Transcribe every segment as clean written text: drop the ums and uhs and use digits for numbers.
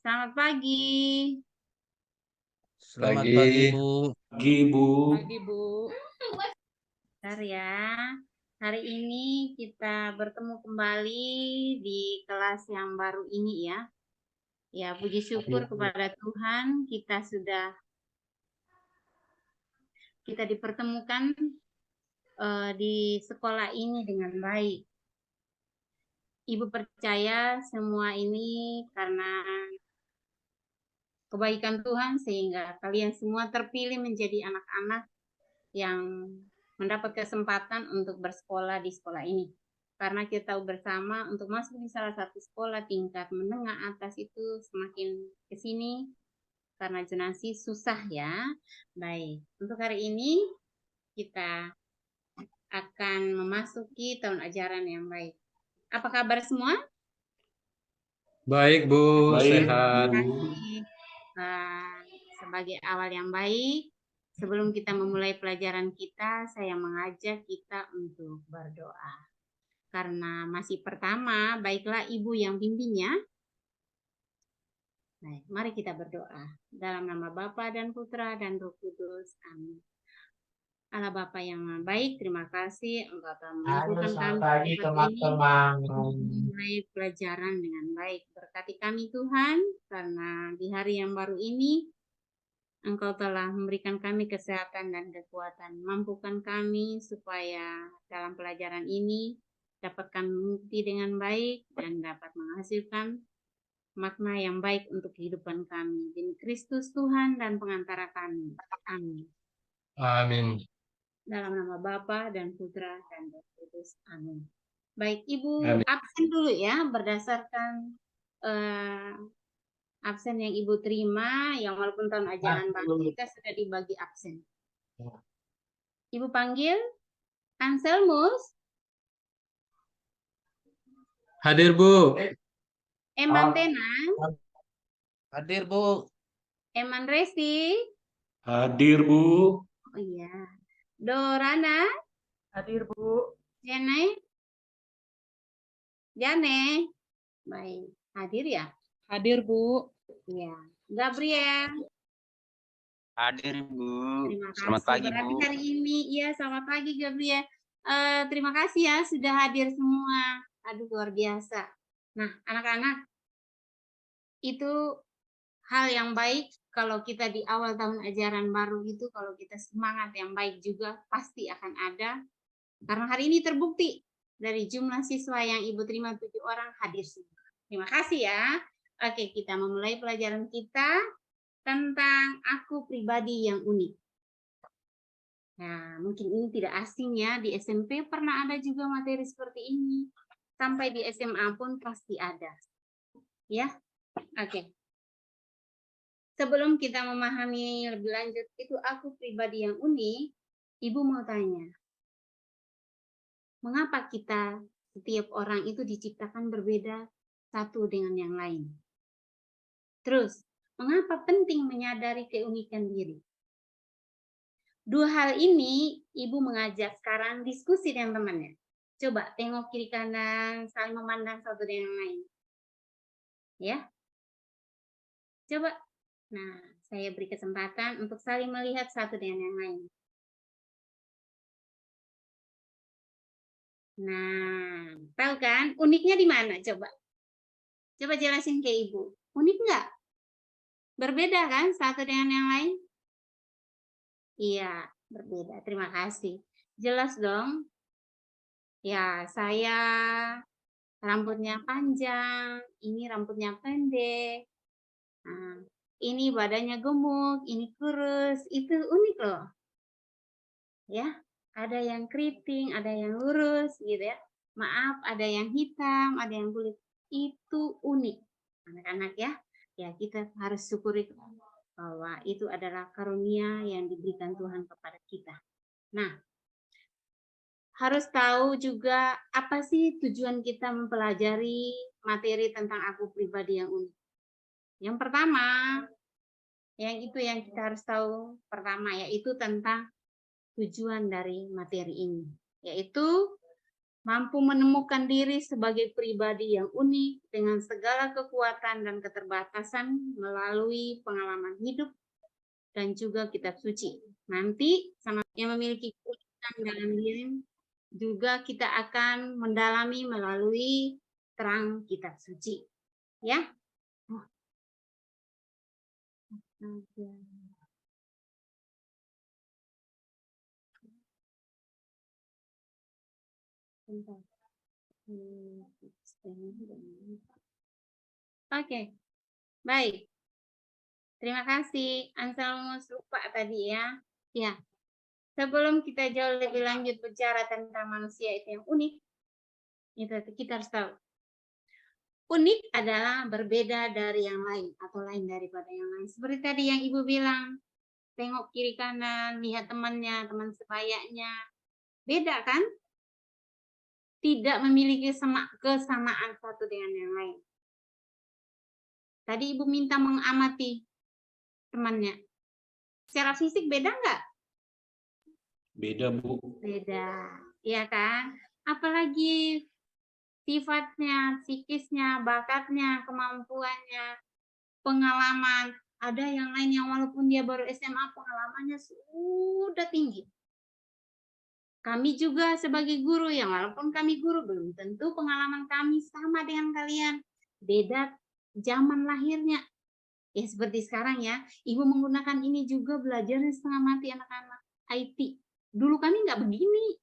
Selamat pagi. Selamat pagi, Pagi. Bu. Pagi, Bu. Pagi, Bu. Bentar ya. Hari ini kita bertemu kembali di kelas yang baru ini ya. Ya, puji syukur kepada Tuhan kita dipertemukan di sekolah ini dengan baik. Ibu percaya semua ini karena kebaikan Tuhan sehingga kalian semua terpilih menjadi anak-anak yang mendapat kesempatan untuk bersekolah di sekolah ini. Karena kita tahu bersama untuk masuk di salah satu sekolah tingkat menengah atas itu semakin ke sini karena zonasi susah ya. Baik, untuk hari ini kita akan memasuki tahun ajaran yang baik. Apa kabar semua? Baik, Bu. Baik, Sehat. Bu. Sebagai awal yang baik, sebelum kita memulai pelajaran kita, saya mengajak kita untuk berdoa. Karena masih pertama, baiklah Ibu yang bimbing ya. Baik, mari kita berdoa. Dalam nama Bapa dan Putra dan Roh Kudus. Amin. Allah Bapa yang Maha Baik, terima kasih Engkau telah mengumpulkan kami pagi, teman-teman. memulai pelajaran dengan baik. Berkati kami Tuhan, karena di hari yang baru ini Engkau telah memberikan kami kesehatan dan kekuatan. Mampukan kami supaya dalam pelajaran ini dapatkan mengikuti dengan baik dan dapat menghasilkan makna yang baik untuk kehidupan kami. Demi Kristus Tuhan dan pengantara kami. Amin. Amin. Dalam nama Bapa dan Putra dan Roh Kudus. Amin. Baik, Ibu Amin. absen dulu ya berdasarkan absen yang Ibu terima, yang walaupun tahun ajaran baru kita sudah dibagi absen. Ibu panggil Anselmus. Hadir, Bu. Eman Tenan. Hadir, Bu. Eman Resti. Hadir, Bu. Oh iya. Dorana. Hadir, Bu. Jane. Jane. Baik. Hadir ya? Hadir, Bu. Iya. Gabriel. Hadir, Bu. Terima kasih. Selamat pagi, Berarti Bu. hari ini, iya selamat pagi Gabriel. Terima kasih ya sudah hadir semua. Aduh luar biasa. Nah anak-anak, itu hal yang baik kalau kita di awal tahun ajaran baru itu, kalau kita semangat yang baik juga pasti akan ada. Karena hari ini terbukti dari jumlah siswa yang Ibu terima 7 orang hadir semua. Terima kasih ya. Oke, kita memulai pelajaran kita tentang aku pribadi yang unik. Nah, mungkin ini tidak asing ya, di SMP pernah ada juga materi seperti ini. Sampai di SMA pun pasti ada. Ya, oke. Sebelum kita memahami lebih lanjut, itu aku pribadi yang unik, Ibu mau tanya. Mengapa kita, setiap orang itu diciptakan berbeda satu dengan yang lain? Terus, mengapa penting menyadari keunikan diri? Dua hal ini, Ibu mengajak sekarang diskusi dengan temannya. Coba tengok kiri kanan, saling memandang satu dengan yang lain. Ya. Coba. Nah, saya beri kesempatan untuk saling melihat satu dengan yang lain. Nah, tahu kan uniknya di mana? Coba. Coba jelasin ke Ibu. Unik nggak? Berbeda kan satu dengan yang lain? Iya, berbeda. Terima kasih. Jelas dong. Ya, saya rambutnya panjang, ini rambutnya pendek. Nah, ini badannya gemuk, ini kurus. Itu unik loh. Ya, ada yang keriting, ada yang lurus gitu ya. Maaf, ada yang hitam, ada yang kulit. Itu unik. Anak-anak ya. Ya, kita harus syukuri bahwa itu adalah karunia yang diberikan Tuhan kepada kita. Nah, harus tahu juga apa sih tujuan kita mempelajari materi tentang aku pribadi yang unik. Yang pertama, yang kita harus tahu pertama, yaitu tentang tujuan dari materi ini, yaitu mampu menemukan diri sebagai pribadi yang unik dengan segala kekuatan dan keterbatasan melalui pengalaman hidup dan juga kitab suci. Nanti sama yang memiliki keunikan dalam diri juga kita akan mendalami melalui terang kitab suci. Ya. Oke, baik. Terima kasih. Anselmus lupa tadi ya. Ya. Sebelum kita jauh lebih lanjut bicara tentang manusia itu yang unik, itu kita harus tahu. Unik adalah berbeda dari yang lain atau lain daripada yang lain. Seperti tadi yang Ibu bilang, tengok kiri kanan, lihat temannya, teman sebayanya. Beda kan? Tidak memiliki kesamaan satu dengan yang lain. Tadi Ibu minta mengamati temannya. Secara fisik beda nggak? Beda, Bu. Beda, ya kan? Apalagi sifatnya, psikisnya, bakatnya, kemampuannya, pengalaman. Ada yang lain yang walaupun dia baru SMA, pengalamannya sudah tinggi. Kami juga sebagai guru, yang walaupun kami guru, belum tentu pengalaman kami sama dengan kalian. Beda zaman lahirnya. Ya seperti sekarang ya, Ibu menggunakan ini juga belajarnya setengah mati anak-anak IT. Dulu kami nggak begini.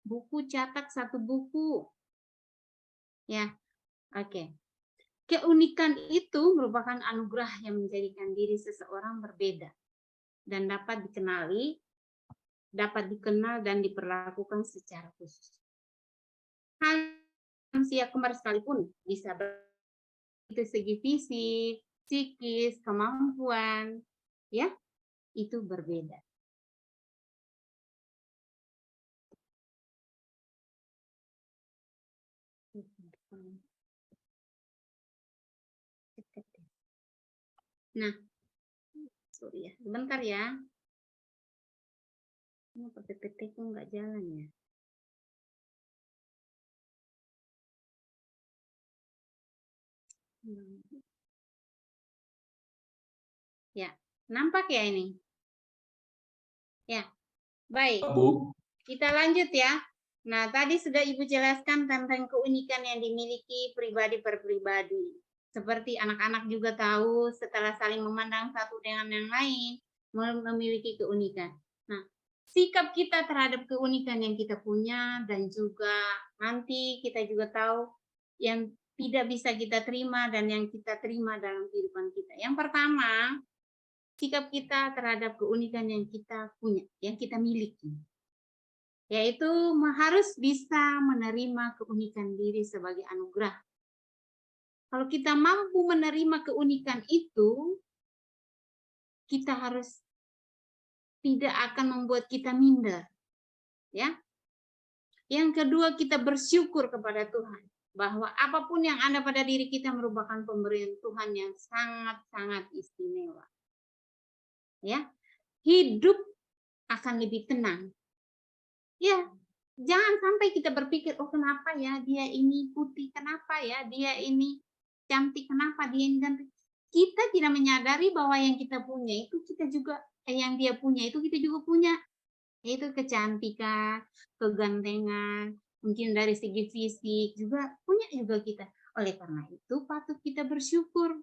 Buku cetak 1 buku. Ya, oke. Keunikan itu merupakan anugerah yang menjadikan diri seseorang berbeda dan dapat dikenal dan diperlakukan secara khusus. Hal manusia kembar sekalipun bisa itu segi fisik, psikis, kemampuan, ya, itu berbeda. Nah, sorry ya, sebentar ya. Ini PPT kok nggak jalan ya? Ya, nampak ya ini? Ya, baik. Bu. Kita lanjut ya. Nah, tadi sudah Ibu jelaskan tentang keunikan yang dimiliki pribadi per pribadi. Seperti anak-anak juga tahu setelah saling memandang satu dengan yang lain, memiliki keunikan. Nah, sikap kita terhadap keunikan yang kita punya dan juga nanti kita juga tahu yang tidak bisa kita terima dan yang kita terima dalam kehidupan kita. Yang pertama, sikap kita terhadap keunikan yang kita punya, yang kita miliki. Yaitu harus bisa menerima keunikan diri sebagai anugerah. Kalau kita mampu menerima keunikan itu, kita harus tidak akan membuat kita minder. Ya. Yang kedua, kita bersyukur kepada Tuhan bahwa apapun yang ada pada diri kita merupakan pemberian Tuhan yang sangat-sangat istimewa. Ya. Hidup akan lebih tenang. Ya, jangan sampai kita berpikir, oh kenapa ya dia ini putih, kenapa ya dia ini cantik, kenapa dia ini cantik. Kita tidak menyadari bahwa yang kita punya itu kita juga, yang dia punya itu kita juga punya. Yaitu kecantikan, kegantengan, mungkin dari segi fisik juga punya juga kita. Oleh karena itu patut kita bersyukur.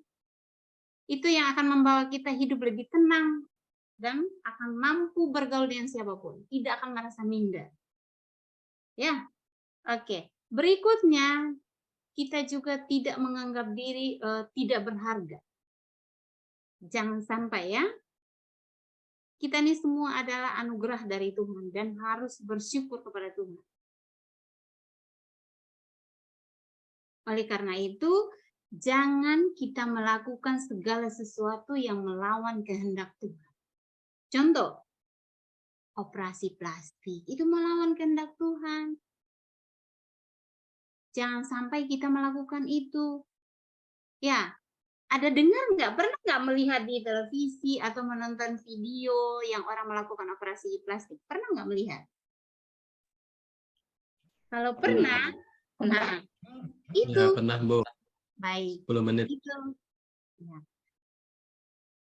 Itu yang akan membawa kita hidup lebih tenang dan akan mampu bergaul dengan siapapun, tidak akan merasa minder. Ya, oke. Berikutnya, kita juga tidak menganggap diri tidak berharga. Jangan sampai ya. Kita ini semua adalah anugerah dari Tuhan dan harus bersyukur kepada Tuhan. Oleh karena itu, jangan kita melakukan segala sesuatu yang melawan kehendak Tuhan. Contoh, operasi plastik itu melawan kehendak Tuhan. Jangan sampai kita melakukan itu. Ya, ada dengar nggak? Pernah nggak melihat di televisi atau menonton video yang orang melakukan operasi plastik? Pernah nggak melihat? Kalau pernah, nah itu Ya, pernah, Bu. baik. 10 menit. Itu. Ya.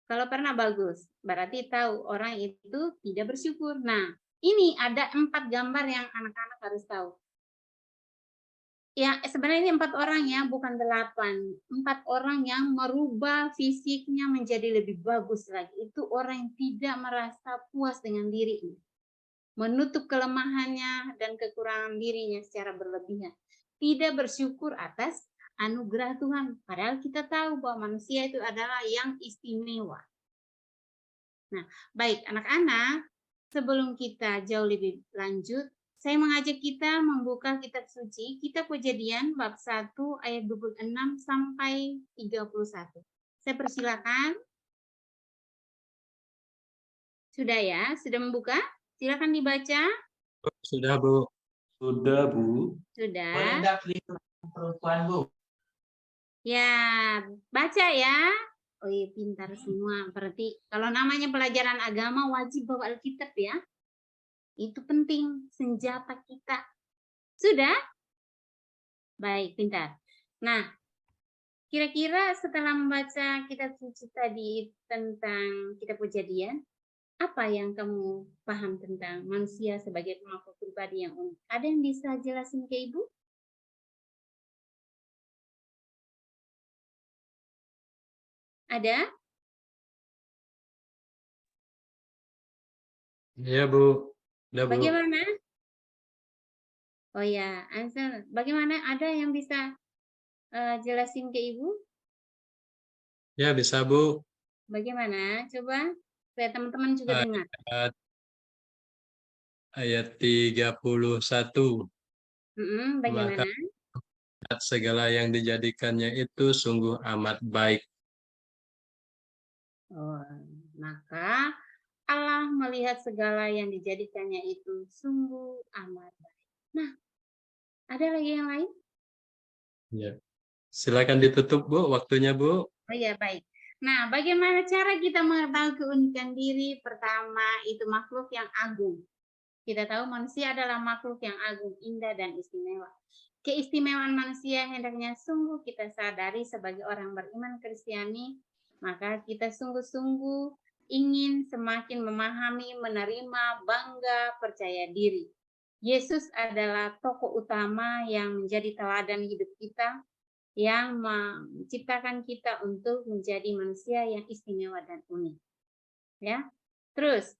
Kalau pernah bagus, berarti tahu orang itu tidak bersyukur. Nah, ini ada 4 gambar yang anak-anak harus tahu. Ya, sebenarnya ini 4 orang ya, bukan 8. 4 orang yang merubah fisiknya menjadi lebih bagus lagi. Itu orang yang tidak merasa puas dengan dirinya. Menutup kelemahannya dan kekurangan dirinya secara berlebihan. Tidak bersyukur atas anugerah Tuhan. Padahal kita tahu bahwa manusia itu adalah yang istimewa. Nah, baik anak-anak, sebelum kita jauh lebih lanjut, saya mengajak kita membuka kitab suci, kitab Kejadian bab 1 ayat 26 sampai 31. Saya persilakan. Sudah ya? Sudah membuka? Silakan dibaca. Sudah, Bu. Sudah, Bu. Sudah. Perempuan, Bu. Ya, baca ya. Oh iya, pintar semua. Berarti kalau namanya pelajaran agama wajib bawa Alkitab ya. Itu penting, senjata kita. Sudah? Baik, pintar. Nah, kira-kira setelah membaca kitab suci tadi tentang kitab Kejadian, apa yang kamu paham tentang manusia sebagai makhluk pribadi yang unik? Ada yang bisa jelasin ke Ibu? Ada? Iya, Bu. Udah, Bu. Bagaimana? Oh ya, Ansel, bagaimana? Ada yang bisa jelasin ke Ibu? Ya, bisa, Bu. Bagaimana? Coba supaya teman-teman juga dengar. Ayat 31. Bagaimana? Segala yang dijadikannya itu sungguh amat baik. Oh, maka Allah melihat segala yang dijadikannya itu sungguh amat baik. Nah, ada lagi yang lain? Ya. Silakan ditutup, Bu, waktunya, Bu. Oh iya, baik. Nah, bagaimana cara kita mengetahui keunikan diri? Pertama, itu makhluk yang agung. Kita tahu manusia adalah makhluk yang agung, indah, dan istimewa. Keistimewaan manusia hendaknya sungguh kita sadari sebagai orang beriman Kristiani, maka kita sungguh-sungguh ingin semakin memahami, menerima, bangga, percaya diri. Yesus adalah tokoh utama yang menjadi teladan hidup kita, yang menciptakan kita untuk menjadi manusia yang istimewa dan unik. Ya, terus,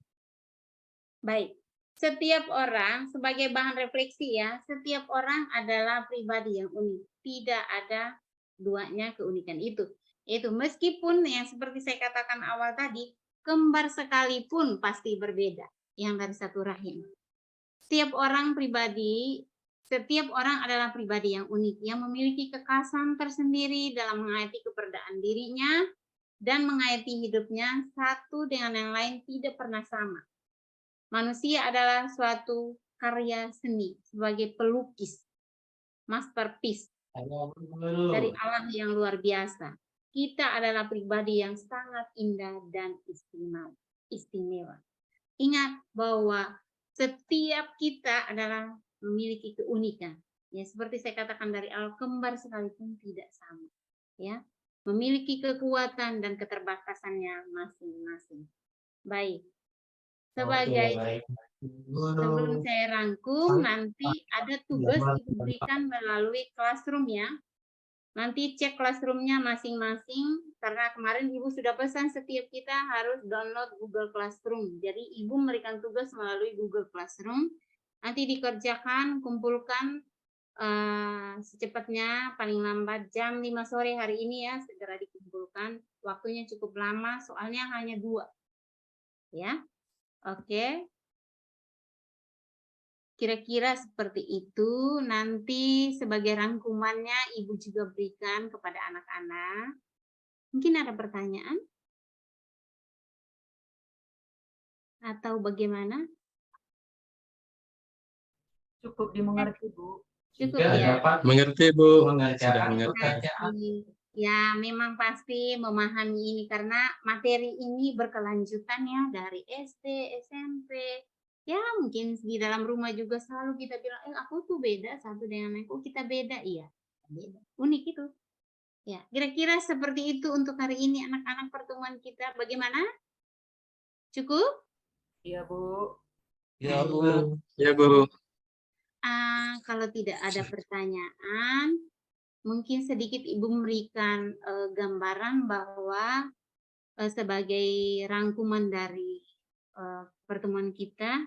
baik. Setiap orang sebagai bahan refleksi ya, setiap orang adalah pribadi yang unik. Tidak ada duanya keunikan itu. Itu meskipun yang seperti saya katakan awal tadi, kembar sekalipun pasti berbeda yang dari satu rahim. Setiap orang adalah pribadi yang unik, yang memiliki kekhasan tersendiri dalam menghayati keberadaan dirinya dan menghayati hidupnya satu dengan yang lain tidak pernah sama. Manusia adalah suatu karya seni sebagai pelukis, masterpiece dari Allah yang luar biasa. Kita adalah pribadi yang sangat indah dan istimewa. Ingat bahwa setiap kita adalah memiliki keunikan. Ya, seperti saya katakan dari awal, kembar sekalipun tidak sama. Ya, memiliki kekuatan dan keterbatasannya masing-masing. Baik. Sebelum saya rangkum, nanti ada tugas Ibu berikan melalui Classroom ya. Nanti cek Classroom-nya masing-masing, karena kemarin Ibu sudah pesan setiap kita harus download Google Classroom. Jadi Ibu memberikan tugas melalui Google Classroom. Nanti dikerjakan, kumpulkan secepatnya, paling lambat jam 5 sore hari ini ya, segera dikumpulkan. Waktunya cukup lama, soalnya hanya 2. Ya. Oke. Kira-kira seperti itu. Nanti sebagai rangkumannya Ibu juga berikan kepada anak-anak. Mungkin ada pertanyaan? Atau bagaimana? Cukup dimengerti, Bu. Cukup ya? Mengerti, Bu. Sudah mengerti. Ya, memang pasti memahami ini karena materi ini berkelanjutan ya dari SD, SMP, Ya, mungkin di dalam rumah juga selalu kita bilang, aku tuh beda satu dengan yang lain. Oh, kita beda, iya. Beda. Unik itu. Ya, kira-kira seperti itu untuk hari ini anak-anak pertemuan kita. Bagaimana? Cukup? Iya, Bu. Ya, Bu. Ya, Bu. Kalau tidak ada pertanyaan, mungkin sedikit Ibu memberikan gambaran bahwa sebagai rangkuman dari pertemuan kita,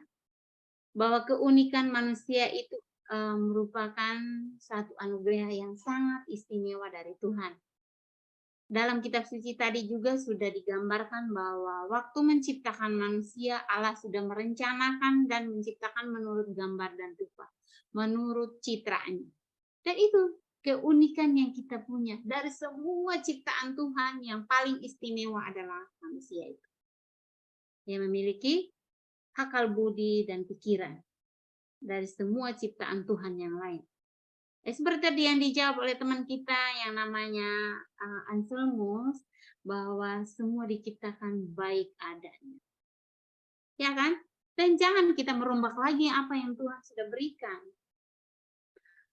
bahwa keunikan manusia itu merupakan satu anugerah yang sangat istimewa dari Tuhan. Dalam kitab suci tadi juga sudah digambarkan bahwa waktu menciptakan manusia, Allah sudah merencanakan dan menciptakan menurut gambar dan rupa, menurut citranya. Dan itu keunikan yang kita punya. Dari semua ciptaan Tuhan, yang paling istimewa adalah manusia itu. Yang memiliki akal budi dan pikiran dari semua ciptaan Tuhan yang lain. Seperti tadi yang dijawab oleh teman kita yang namanya Anselmus, bahwa semua diciptakan baik adanya. Ya kan? Dan jangan kita merombak lagi apa yang Tuhan sudah berikan.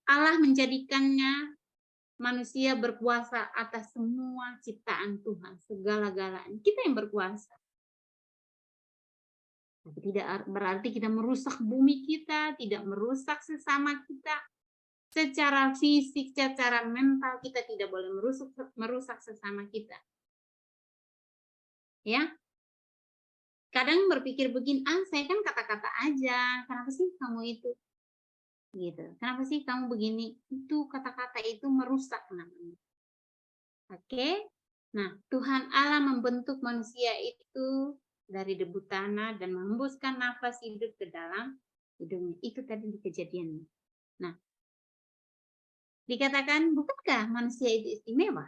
Allah menjadikannya manusia berkuasa atas semua ciptaan Tuhan, segala-galanya. Kita yang berkuasa. Tapi tidak berarti kita merusak bumi kita, tidak merusak sesama kita. Secara fisik, secara mental, kita tidak boleh merusak sesama kita. Ya, kadang berpikir begini, saya kan kata-kata aja, kenapa sih kamu itu? Gitu. Kenapa sih kamu begini? Itu kata-kata itu merusak namanya. Oke? Nah, Tuhan Allah membentuk manusia itu dari debu tanah dan menghembuskan nafas hidup ke dalam hidungnya. Itu tadi di Kejadian. Nah, dikatakan, bukankah manusia itu istimewa?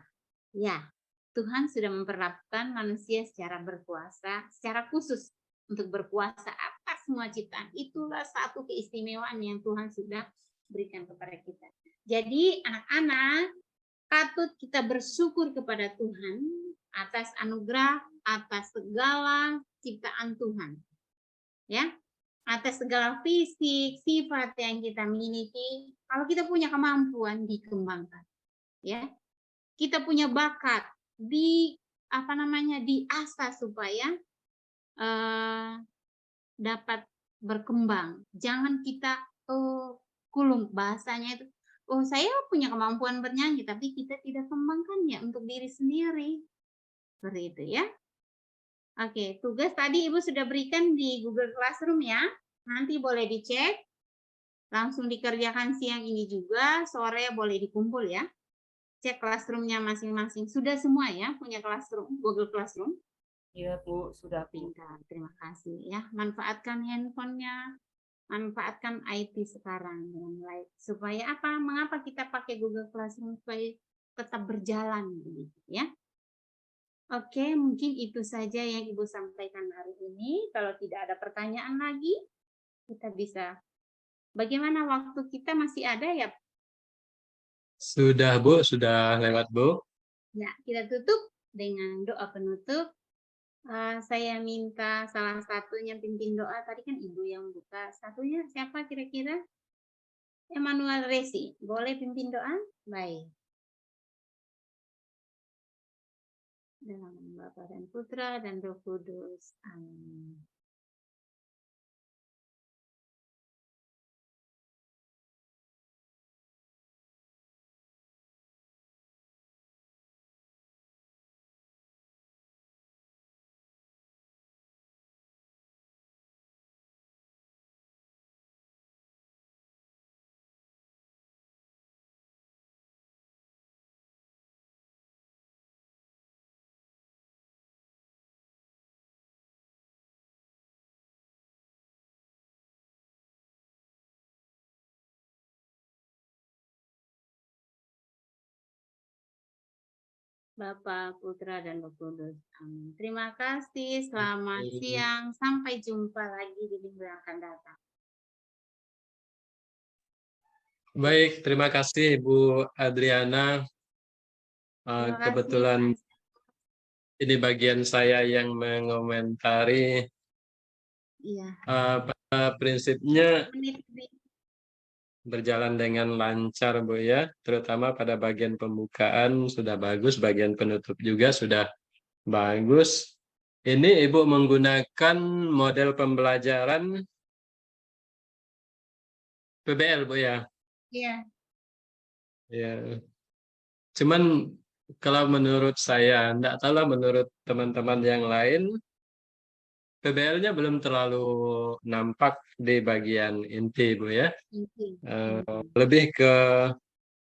Ya, Tuhan sudah memperlakukan manusia secara berkuasa, secara khusus untuk berkuasa atas semua ciptaan. Itulah satu keistimewaan yang Tuhan sudah berikan kepada kita. Jadi anak-anak, patut kita bersyukur kepada Tuhan atas anugerah, atas segala ciptaan Tuhan. Ya, atas segala fisik, sifat yang kita miliki. Kalau kita punya kemampuan, dikembangkan. Ya, kita punya bakat, diasah supaya dapat berkembang. Jangan kita kulung, bahasanya itu, saya punya kemampuan bernyanyi, tapi kita tidak kembangkannya untuk diri sendiri. Seperti itu ya. Oke, tugas tadi Ibu sudah berikan di Google Classroom ya. Nanti boleh dicek, langsung dikerjakan siang ini juga, sore boleh dikumpul ya. Cek classroom-nya masing-masing. Sudah semua ya punya classroom, Google Classroom? Iya, Bu, sudah Pintar, terima kasih ya. Manfaatkan handphonenya, manfaatkan IT sekarang dengan baik. Supaya apa? Mengapa kita pakai Google Classroom? Supaya tetap berjalan begitu ya. Oke, mungkin itu saja yang Ibu sampaikan hari ini. Kalau tidak ada pertanyaan lagi, kita bisa. Bagaimana waktu kita masih ada ya? Sudah, Bu. Sudah lewat, Bu. Ya, kita tutup dengan doa penutup. Saya minta salah satunya pimpin doa. Tadi kan Ibu yang buka. Satunya siapa kira-kira? Emmanuel Resi. Boleh pimpin doa? Baik. Dalam nama Bapa dan Putra dan Roh Kudus. Amin. Bapa, Putra, dan Roh Kudus. Amin. Terima kasih. Selamat siang. Sampai jumpa lagi di minggu yang akan datang. Baik, terima kasih Ibu Adriana. Terima kasih. Kebetulan ini bagian saya yang mengomentari Iya. Pada prinsipnya Menit lebih. berjalan dengan lancar, Bu ya. Terutama pada bagian pembukaan sudah bagus, bagian penutup juga sudah bagus. Ini Ibu menggunakan model pembelajaran PBL, Bu ya. Iya. Ya. Cuman kalau menurut saya, enggak tahu lah menurut teman-teman yang lain, PBL-nya belum terlalu nampak di bagian inti, Bu ya. Inti. Lebih ke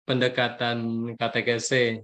pendekatan KTKC